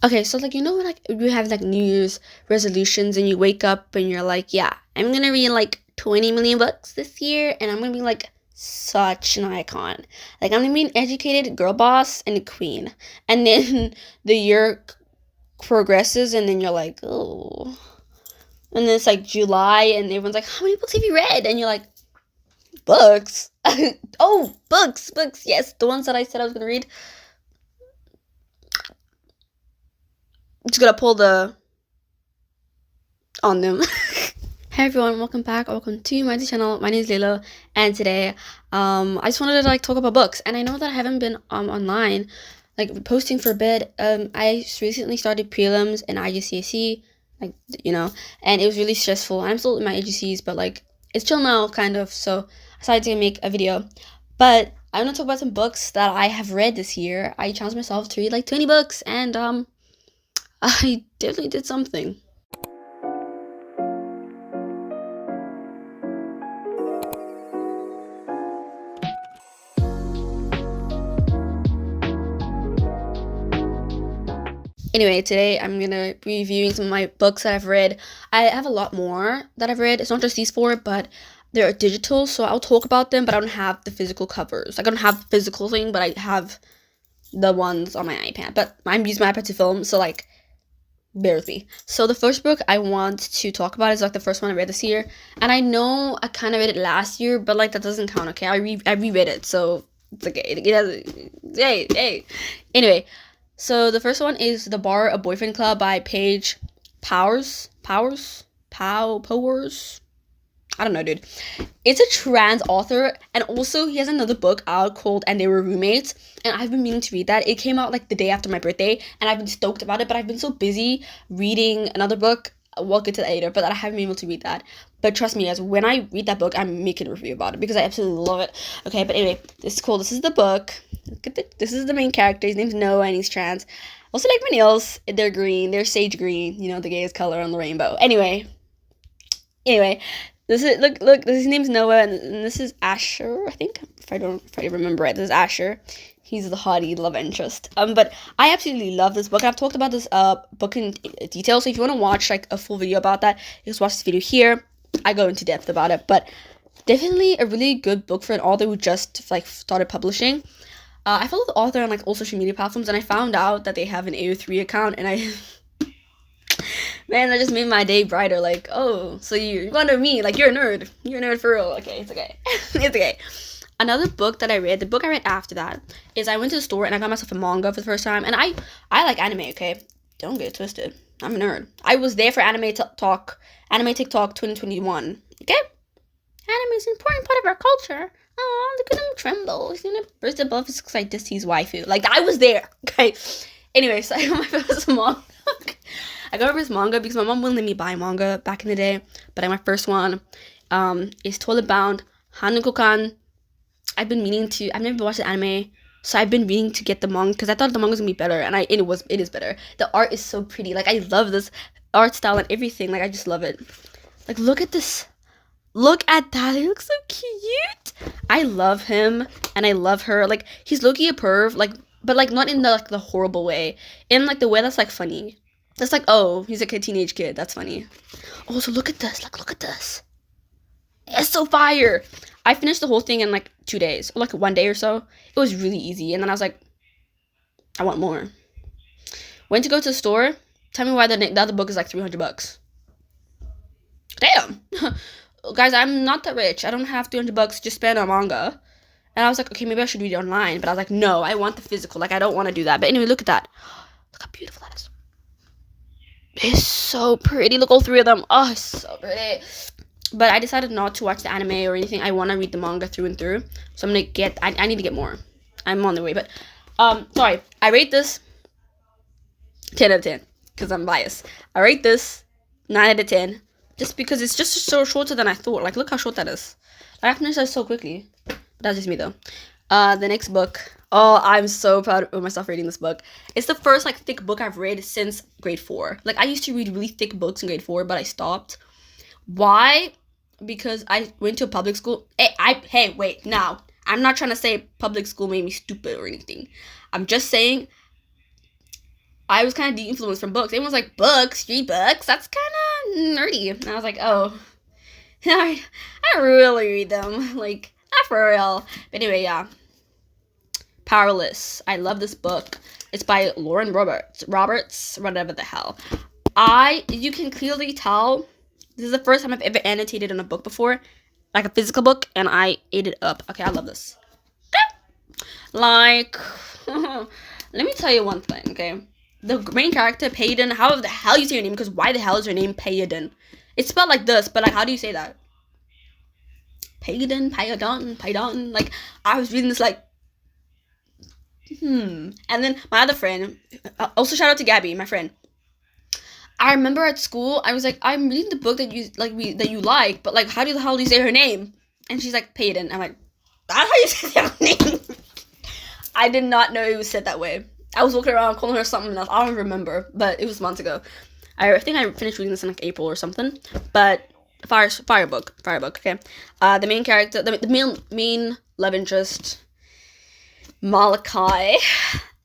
Okay, so like like you have like New Year's resolutions and you wake up and you're like, yeah, I'm gonna read like 20 million books this year and I'm gonna be like such an icon. Like I'm gonna be an educated girl boss and a queen. And then the year progresses and then you're like, oh. And then it's like July and everyone's like, how many books have you read? And you're like, books? Oh, books, yes, the ones that I said I was gonna read. I'm just gonna pull the on them. Hey everyone, welcome back. Welcome to my channel. My name is Lilo, and today, I just wanted to like talk about books. And I know that I haven't been online, like posting for a bit. I recently started prelims and IGCSE, like and it was really stressful. I'm still in my IGCs, but like it's chill now, kind of. So I decided to make a video. But I want to talk about some books that I have read this year. I challenged myself to read like 20 books, and I definitely did something. Anyway, today I'm gonna be reviewing some of my books that I've read. I have a lot more that I've read. It's not just these four, but they're digital, so I'll talk about them, but I don't have the physical covers. Like, I don't have the physical thing, but I have the ones on my iPad. But I'm using my iPad to film, so like, bear with me. So the first book I want to talk about is like the first one I read this year, and I know I kind of read it last year, but like that doesn't count. Okay, I reread it, so it's okay. It has, hey. Anyway, so the first one is The Bar a Boyfriend Club by Paige Powers. I don't know, dude. It's a trans author, and also he has another book out called And They Were Roommates, and I've been meaning to read that. It came out like the day after my birthday, and I've been stoked about it, but I've been so busy reading another book. We'll get to that later, but I haven't been able to read that. But trust me, guys, when I read that book, I'm making a review about it because I absolutely love it. Okay, but anyway, this is cool. This is the book. This is the main character. His name's Noah, and he's trans. Also, like my nails, they're green. They're sage green. You know, the gayest color on the rainbow. Anyway, this is look. His name's Noah, and this is Asher. I think if I remember right, this is Asher. He's the hottie love interest. But I absolutely love this book. I've talked about this book in detail. So if you want to watch like a full video about that, you just watch this video here. I go into depth about it, but definitely a really good book for an author who just like started publishing. I follow the author on like all social media platforms, and I found out that they have an AO3 account, and I man, that just made my day brighter. Like, oh, so you're one of me. Like, you're a nerd. You're a nerd for real. Okay, it's okay. It's okay. Another book that I read, the book I read after that, is I went to the store and I got myself a manga for the first time. And I like anime, okay? Don't get it twisted. I'm a nerd. I was there for Anime TikTok 2021. Okay? Anime is an important part of our culture. Oh, look at him tremble. He's gonna burst above his like this he's waifu. Like, I was there. Okay? Anyway, so I got my first manga. I got my first manga because my mom wouldn't let me buy manga back in the day. But my first one is Toilet Bound, Hanuko-kan. I've never watched the anime, so I've been meaning to get the manga because I thought the manga was gonna be better, and it is better. The art is so pretty. Like, I love this art style and everything. Like, I just love it. Like, look at this. Look at that. He looks so cute. I love him and I love her. Like, he's low-key a perv, like, but like not in the like the horrible way. In like the way that's like funny. That's like, oh, he's like a teenage kid. That's funny. Also, look at this. Like, look at this. It's so fire. I finished the whole thing in like 2 days, or like 1 day or so. It was really easy, and then I was like, I want more. Went to go to the store. Tell me why the other book is like $300. Damn, guys, I'm not that rich. I don't have $300 to just spend on manga. And I was like, okay, maybe I should read it online. But I was like, no, I want the physical. Like, I don't want to do that. But anyway, look at that. Look how beautiful that is. It's so pretty. Look, all three of them. Oh, it's so pretty. But I decided not to watch the anime or anything. I want to read the manga through and through. So I'm going to I need to get more. I'm on the way. But, sorry. I rate this 10 out of 10. Because I'm biased. I rate this 9 out of 10. Just because it's just so shorter than I thought. Like, look how short that is. I finished that so quickly. That's just me, though. The next book. Oh, I'm so proud of myself reading this book. It's the first, like, thick book I've read since grade 4. Like, I used to read really thick books in grade 4, but I stopped. Why? Because I went to a public school. Hey, wait, now. I'm not trying to say public school made me stupid or anything. I'm just saying I was kind of de-influenced from books. Everyone was like, books, street books, that's kind of nerdy. And I was like, oh, I really read them. Like, not for real. But anyway, yeah. Powerless. I love this book. It's by Lauren Roberts, whatever the hell. You can clearly tell, this is the first time I've ever annotated on a book before, like a physical book, and I ate it up. Okay, I love this. Like, let me tell you one thing, okay? The main character, Payden, how the hell you say your name? Because why the hell is your name Payden? It's spelled like this, but like, how do you say that? Payden. Like, I was reading this like, And then my other friend, also shout out to Gabby, my friend. I remember at school, I was like, I'm reading the book that you like, but like, how the hell do you say her name? And she's like, Payden. I'm like, that's how you say her name. I did not know it was said that way. I was walking around calling her something else. I don't remember, but it was months ago. I think I finished reading this in like April or something. But fire book. Okay. The main character, the main love interest, Malachi.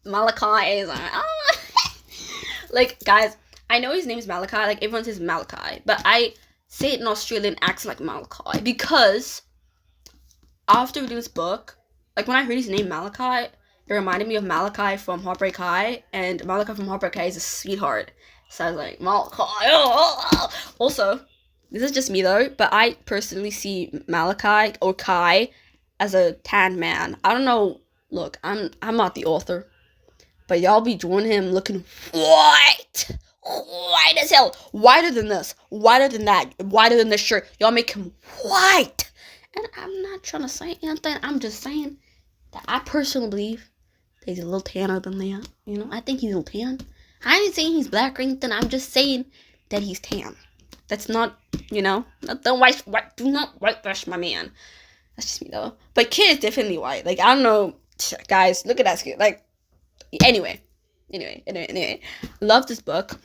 Malachi is like, guys, I know his name is Malachi. Like, everyone says Malachi, but I say it in Australian accent like Malachi because after reading this book, like when I heard his name Malachi, it reminded me of Malachi from Heartbreak High, and Malachi from Heartbreak High is a sweetheart. So I was like, Malachi. Also, this is just me though, but I personally see Malachi or Kai as a tan man. I don't know. Look, I'm not the author, but y'all be drawing him looking white as hell, whiter than this, whiter than that, whiter than this shirt. Y'all make him white, and I'm not trying to say anything. I'm just saying that I personally believe that he's a little tanner than that. You know, I think he's a little tan. I ain't saying he's black or anything. I'm just saying that he's tan. That's not, do not whitewash my man. That's just me though. But Kid is definitely white. Like, I don't know, guys. Look at that skin. Like, anyway. Love this book.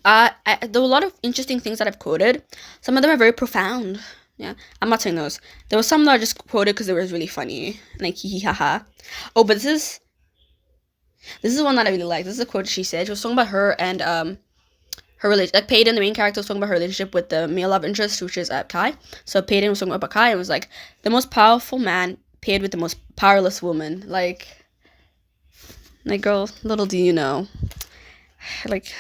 There were a lot of interesting things that I've quoted. Some of them are very profound. Yeah, I'm not saying those. There was some that I just quoted because it was really funny. Like, hee hee haha. Oh, but this is one that I really like. This is a quote she said. She was talking about her and her relationship. Like, Payden, the main character, was talking about her relationship with the male love interest, which is Kai. So Payden was talking about Kai and was like, the most powerful man paired with the most powerless woman. Like, girl, little do you know. Like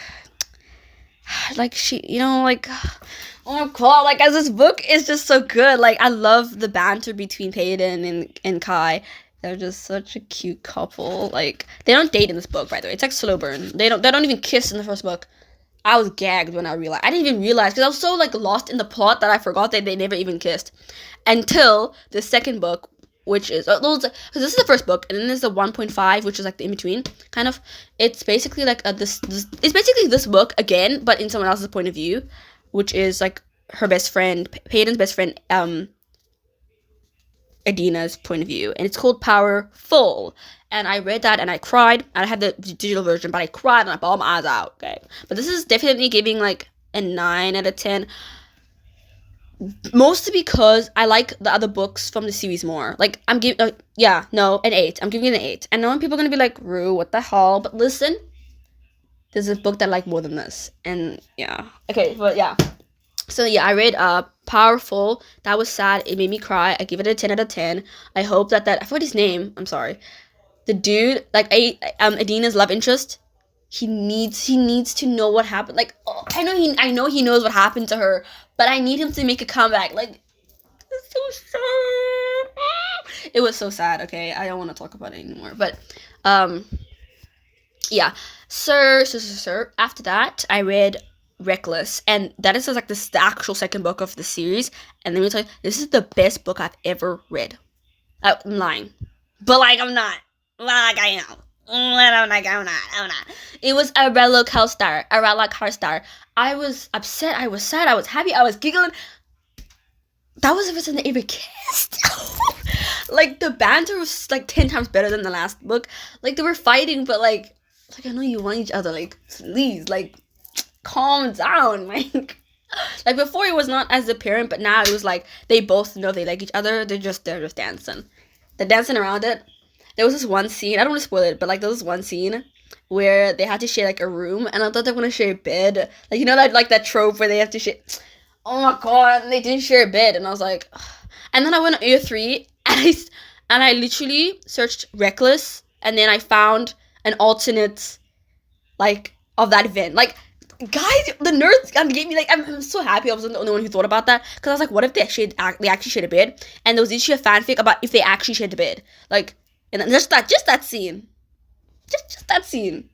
she, like, oh my god, like, as this book is just so good. Like, I love the banter between Payden and Kai. They're just such a cute couple. Like, they don't date in this book, by the way. It's like slow burn. They don't even kiss in the first book. I was gagged when I realized. I didn't even realize because I was so like lost in the plot that I forgot that they never even kissed until the second book, which is because this is the first book, and then there's the 1.5, which is like the in between kind of. It's basically like it's basically this book again, but in someone else's point of view, which is like her best friend, Payden's best friend, Adina's point of view, and it's called Powerful. And I read that and I cried. I had the digital version, but I cried and I bawled my eyes out. Okay, but this is definitely giving like a 9 out of 10. Mostly because I like the other books from the series more. Like, I'm giving, an 8. I'm giving it an 8. I know people are gonna be like, Rue, what the hell? But listen, there's a book that I like more than this, and yeah. Okay, but yeah. So yeah, I read Powerful. That was sad. It made me cry. I give it a 10 out of 10. I hope that I forgot his name. I'm sorry. The dude, like, Adina's love interest, he needs to know what happened. Like, I know he knows what happened to her, but I need him to make a comeback. Like, it's so sad. It was so sad. Okay, I don't want to talk about it anymore. But yeah. Sir. After that, I read Reckless, and that is like the actual second book of the series. And let me tell you, this is the best book I've ever read. I'm lying, but like I'm not. Like I am. I'm not. It was a roller coaster. I was upset. I was sad. I was happy. I was giggling. That was the first time they ever kissed. Like, the banter was like 10 times better than the last book. Like, they were fighting, but like I know you want each other. Like, please, like, calm down. Like before it was not as apparent, but now it was like they both know they like each other. They're just dancing. They're dancing around it. There was this one scene, I don't want to spoil it, but like there was one scene where they had to share like a room, and I thought they were gonna share a bed. Like, you know that, like, that trope where they have to share. Oh my god, and they didn't share a bed, and I was like, ugh. And then I went on year 3, and I literally searched Reckless, and then I found an alternate, like, of that event. Like, guys, the nerds gave me, like, I'm so happy I wasn't the only one who thought about that, because I was like, what if they actually shared a bed, and there was actually a fanfic about if they actually shared a bed, like, and then just that scene, just that scene.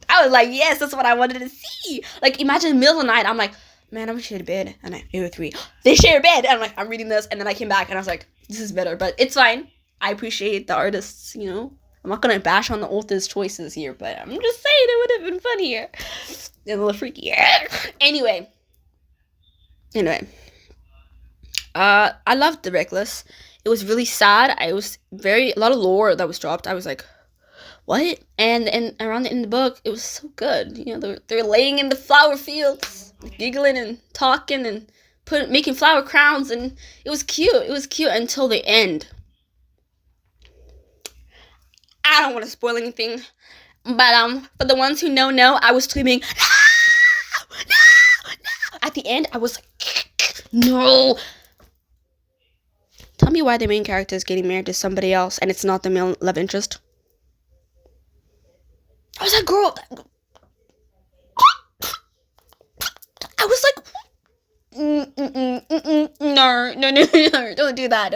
I was like, yes, that's what I wanted to see. Like, imagine in the middle of the night, I'm like, man, I'm gonna share a bed, and I year 3, they share a bed, and I'm like, I'm reading this, and then I came back, and I was like, this is better, but it's fine. I appreciate the artists, you know. I'm not gonna bash on the author's choices here, but I'm just saying it would have been funnier and a little freakier. Anyway, I loved the Reckless. It was really sad. I was a lot of lore that was dropped. I was like, what? And around the end of the book, it was so good. You know, they're laying in the flower fields, giggling and talking and making flower crowns, and it was cute. It was cute until the end. I don't want to spoil anything, but for the ones who know, I was screaming, no. At the end, I was like, no. Tell me why the main character is getting married to somebody else, and it's not the male love interest. I was like, girl. I was like, no, don't do that.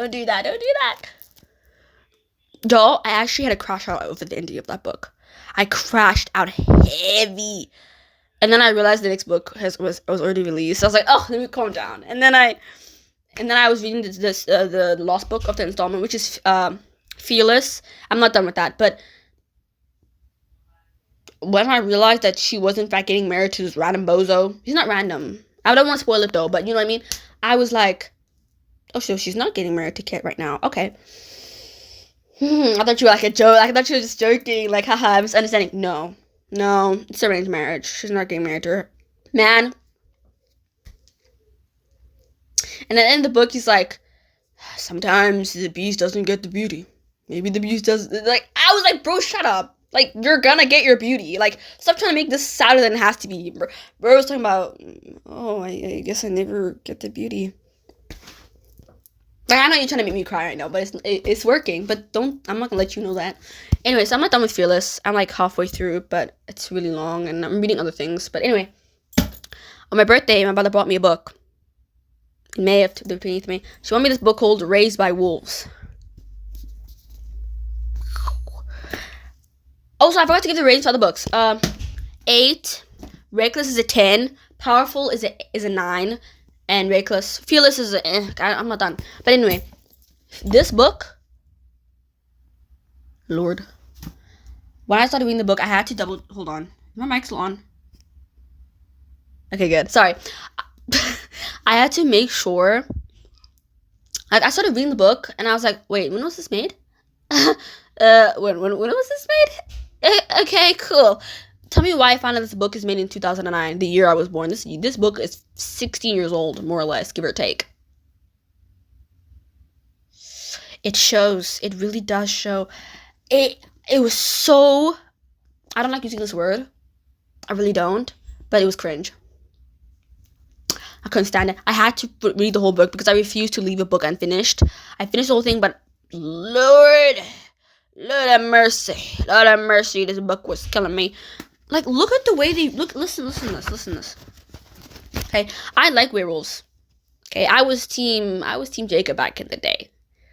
Y'all, I actually had a crash out over the ending of that book. I crashed out heavy. And then I realized the next book was already released. So I was like, oh, let me calm down. And then I was reading the last book of the installment, which is Fearless. I'm not done with that, but when I realized that she was in fact getting married to this random bozo, he's not random. I don't want to spoil it though, but you know what I mean? I was like, oh, so she's not getting married to Kit right now. Okay. I thought you were like a joke. I thought you were just joking. Like, haha, I'm misunderstanding. No, it's arranged marriage. She's not getting married to her man. And at the end of the book, he's like, sometimes the beast doesn't get the beauty. Maybe the beast does. Like, I was like, bro, shut up. Like, you're gonna get your beauty. Like, stop trying to make this sadder than it has to be. Bro was talking about, oh, I guess I never get the beauty. Like, I know you're trying to make me cry right now, but it's working. But I'm not gonna let you know that. Anyway, so I'm not done with Fearless. I'm like halfway through, but it's really long, and I'm reading other things. But anyway, on my birthday, my brother bought me a book. In May of the 20th May, she bought me this book called Raised by Wolves. Also, I forgot to give the ratings for the books. 8, Reckless is a 10, Powerful is a 9, and Fearless is a I'm not done. But anyway, this book, Lord, when I started reading the book, I had to hold on. My mic's still on. Okay, good. Sorry. I had to make sure. Like, I started reading the book, and I was like, wait, when was this made? when was this made? Okay, cool. Tell me why I found out this book is made in 2009, the year I was born. This book is 16 years old, more or less, give or take. It shows. It really does show. It was so... I don't like using this word. I really don't. But it was cringe. I couldn't stand it. I had to read the whole book because I refused to leave a book unfinished. I finished the whole thing, but Lord have mercy, this book was killing me. Like, look at the way they look. Listen to this. Okay, I like werewolves. Okay, I was team Jacob back in the day.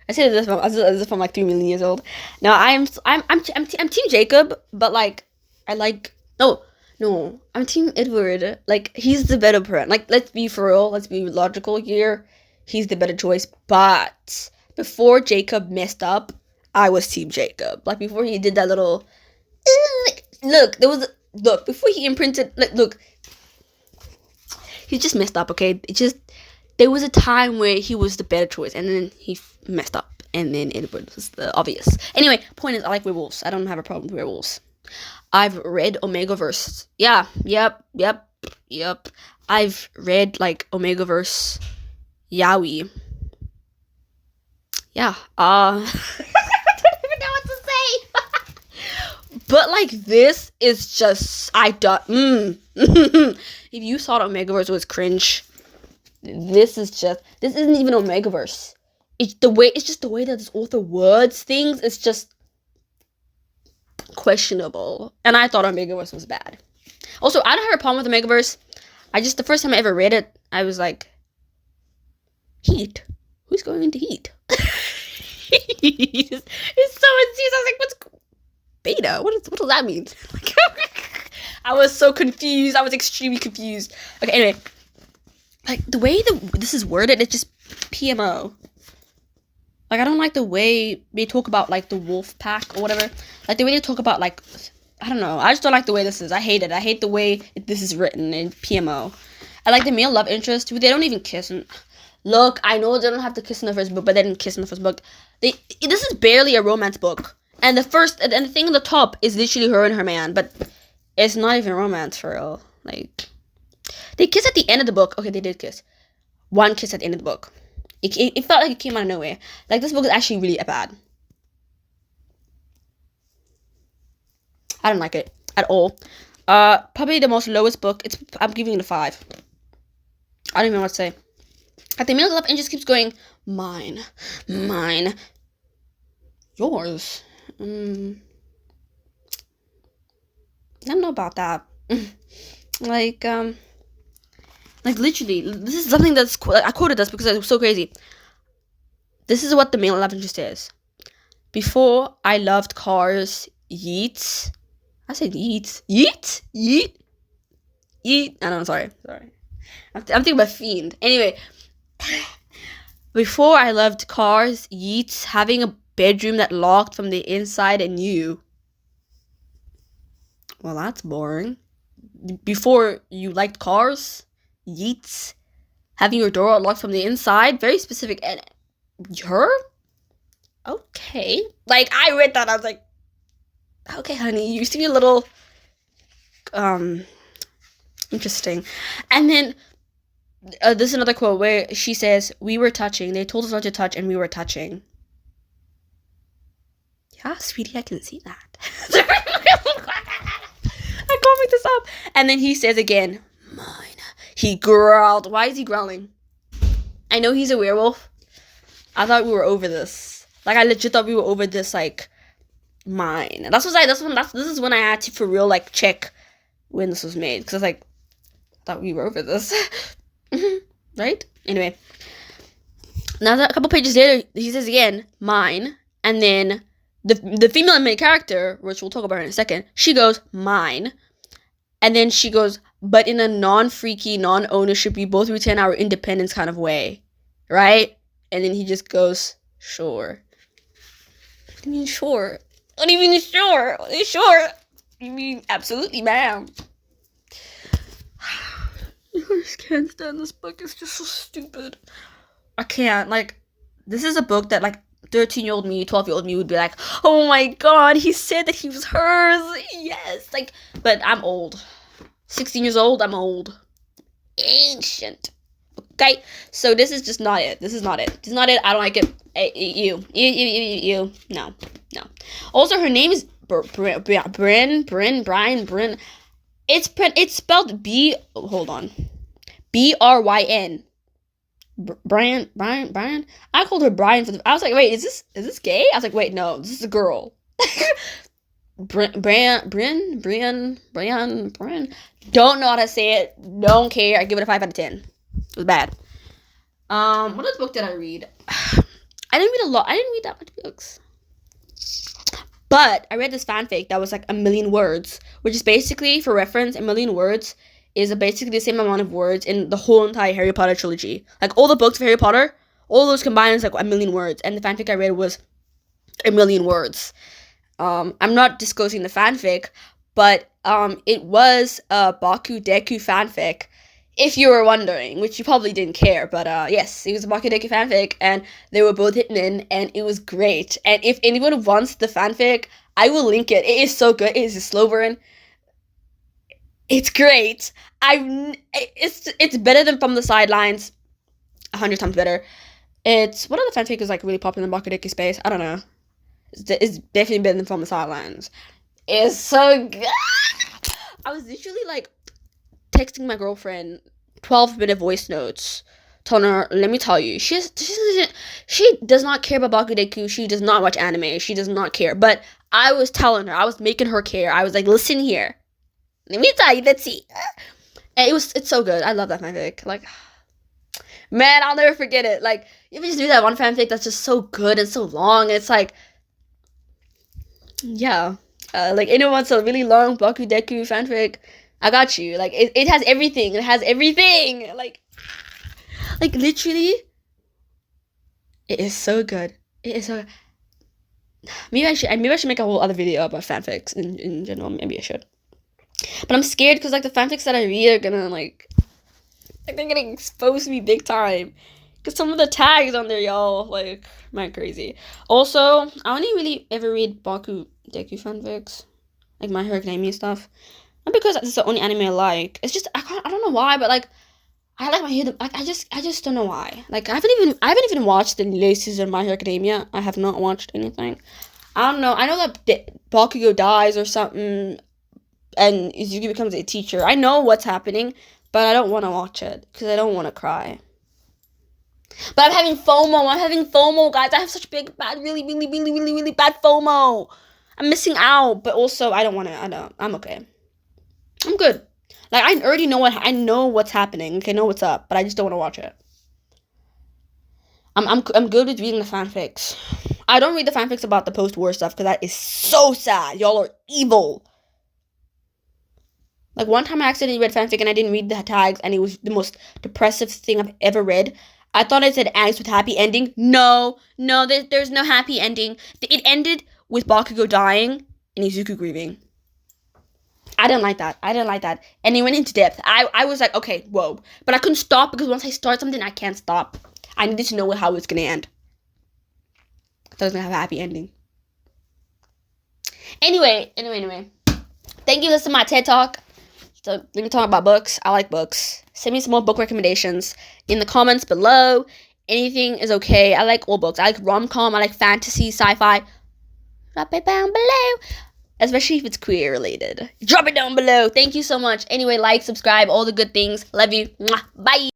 I say this as if I'm like 3 million years old. No, I'm team Jacob, but like I like no, I'm team Edward. Like, he's the better parent. Like, let's be for real. Let's be logical here. He's the better choice. But before Jacob messed up, I was team Jacob. Like, before he did that little... Look, before he imprinted... Look. He just messed up, okay? There was a time where he was the better choice, and then he messed up. And then Edward was the obvious. Anyway, point is, I like werewolves. I don't have a problem with werewolves. I've read Omegaverse. Yeah, yep. I've read, like, Omegaverse Yaoi. Yeah, I don't even know what to say. But like this is just I don't. If you thought Omegaverse was cringe, this isn't even Omegaverse. It's just the way that this author words things. It's just questionable, and I thought Omegaverse was bad. Also, I don't have a problem with Omegaverse. The first time I ever read it, I was like, Heat? Who's going into Heat? It's so intense. I was like, what's beta? What does that mean? I was so confused. I was extremely confused. Okay, anyway. Like, the way this is worded, it's just PMO. Like, I don't like the way they talk about, like, the wolf pack or whatever. Like, the way they talk about, like, I don't know. I just don't like the way this is. I hate it. I hate the way this is written in PMO. I like the male love interest. They don't even kiss. Look, I know they don't have to kiss in the first book, but they didn't kiss in the first book. This is barely a romance book. And the thing on the top is literally her and her man, but it's not even romance for real. Like, they kiss at the end of the book. Okay, they did kiss. One kiss at the end of the book. It felt like it came out of nowhere. Like, this book is actually really bad. I don't like it at all. Probably the most lowest book. I'm giving it a 5. I don't even know what to say. Like, the male love interest keeps going, mine, yours. I don't know about that. Like literally, this is something that's I quoted this because it was so crazy. This is what the male love interest is. Before I loved cars, yeets. I said yeets. Yeet. I don't know. Sorry. I'm thinking about Fiend. Anyway, before I loved cars, yeets, having a bedroom that locked from the inside and you. Well, that's boring. Before you liked cars, yeets, having your door locked from the inside, very specific. And her? Okay. Like, I read that, I was like, okay, honey, you seem a little, interesting. And then, this is another quote where she says, we were touching, they told us not to touch, and we were touching. Yeah, sweetie, I can see that. I can't make this up. And then he says again, mine. He growled. Why is he growling? I know he's a werewolf. I thought we were over this. Like, I legit thought we were over this, like, mine. This is when I had to, for real, like, check when this was made. Because I was like, I thought we were over this. Right? Anyway. Now, a couple pages later, he says again, mine. And then the female main character, which we'll talk about in a second, she goes, mine. And then she goes, but in a non-freaky, non-ownership, we both retain our independence kind of way. Right? And then he just goes, sure. What do you mean, sure? What do you mean, sure? Sure? You mean, absolutely, ma'am. I just can't stand this book. It's just so stupid. I can't. Like, this is a book that, like, 13-year-old me, 12-year-old me would be like, oh my god, he said that he was hers. Yes. Like, but I'm old. 16 years old, I'm old. Ancient. Okay? So this is just not it. This is not it. I don't like it. You. No. Also, her name is Bryn. It's spelled Bryn. Brian. I called her Brian I was like, wait, is this gay? I was like, wait, no, this is a girl. Brian. Don't know how to say it. Don't care. I give it a 5 out of 10. It was bad. What other book did I read? I didn't read a lot. I didn't read that much books. But I read this fanfic that was like 1,000,000 words, which is basically, for reference, 1,000,000 words is basically the same amount of words in the whole entire Harry Potter trilogy. Like, all the books of Harry Potter, all those combined is like 1,000,000 words, and the fanfic I read was 1,000,000 words. I'm not disclosing the fanfic, but it was a Baku Deku fanfic, if you were wondering, which you probably didn't care, but yes, it was a Baku Deku fanfic, and they were both hidden in, and it was great. And if anyone wants the fanfic, I will link it. It is so good. It is a slow burn. It's great. It's better than From the Sidelines. 100 times better. What other fanfic is like really popular in the Baku Deku space? I don't know. It's definitely better than From the Sidelines. is so good. I was literally like texting my girlfriend 12-minute voice notes, telling her, let me tell you, she does not care about Bakudeku. She does not watch anime. She does not care. But I was telling her, I was making her care. I was like, listen here. Let me tell you, let's see. And it's so good. I love that fanfic. Like, man, I'll never forget it. Like, you just do that one fanfic that's just so good and so long. It's like, yeah. Like, anyone wants a really long Bakudeku fanfic, I got you. Like, it has everything. It has everything. Like literally, it is so good. It is so. Maybe I should make a whole other video about fanfics in general. Maybe I should. But I'm scared because like the fanfics that I read are gonna like they're gonna expose me big time. Because some of the tags on there, y'all, like, man, crazy. Also, I only really ever read Bakudeku fanfics, like My Hero Academia stuff. Not because it's the only anime I like. It's just I don't know why, but like I like My Hero. Like I just don't know why. Like I haven't even watched the latest season of My Hero Academia. I have not watched anything. I don't know. I know that Bakugo dies or something, and Izuki becomes a teacher. I know what's happening, but I don't want to watch it because I don't want to cry. But I'm having FOMO, guys. I have such bad, really, really, really, really, really bad FOMO. I'm missing out, but also I don't want to. I'm okay. I'm good. Like I already know what's happening. Okay, I know what's up, but I just don't want to watch it. I'm good with reading the fanfics. I don't read the fanfics about the post-war stuff because that is so sad. Y'all are evil. Like one time I accidentally read fanfic and I didn't read the tags and it was the most depressive thing I've ever read. I thought it said angst with happy ending. No, there's no happy ending. It ended with Bakugo dying and Izuku grieving. I didn't like that. And it went into depth. I was like, okay, whoa. But I couldn't stop because once I start something, I can't stop. I needed to know how it's going to end. I thought it was going to have a happy ending. Anyway. Thank you for listening to my TED Talk. So let me talk about books. I like books. Send me some more book recommendations in the comments below. Anything is okay. I like all books. I like rom-com. I like fantasy, sci-fi. Drop it down below. Especially if it's queer related. Drop it down below. Thank you so much. Anyway, like, subscribe, all the good things. Love you. Mwah. Bye.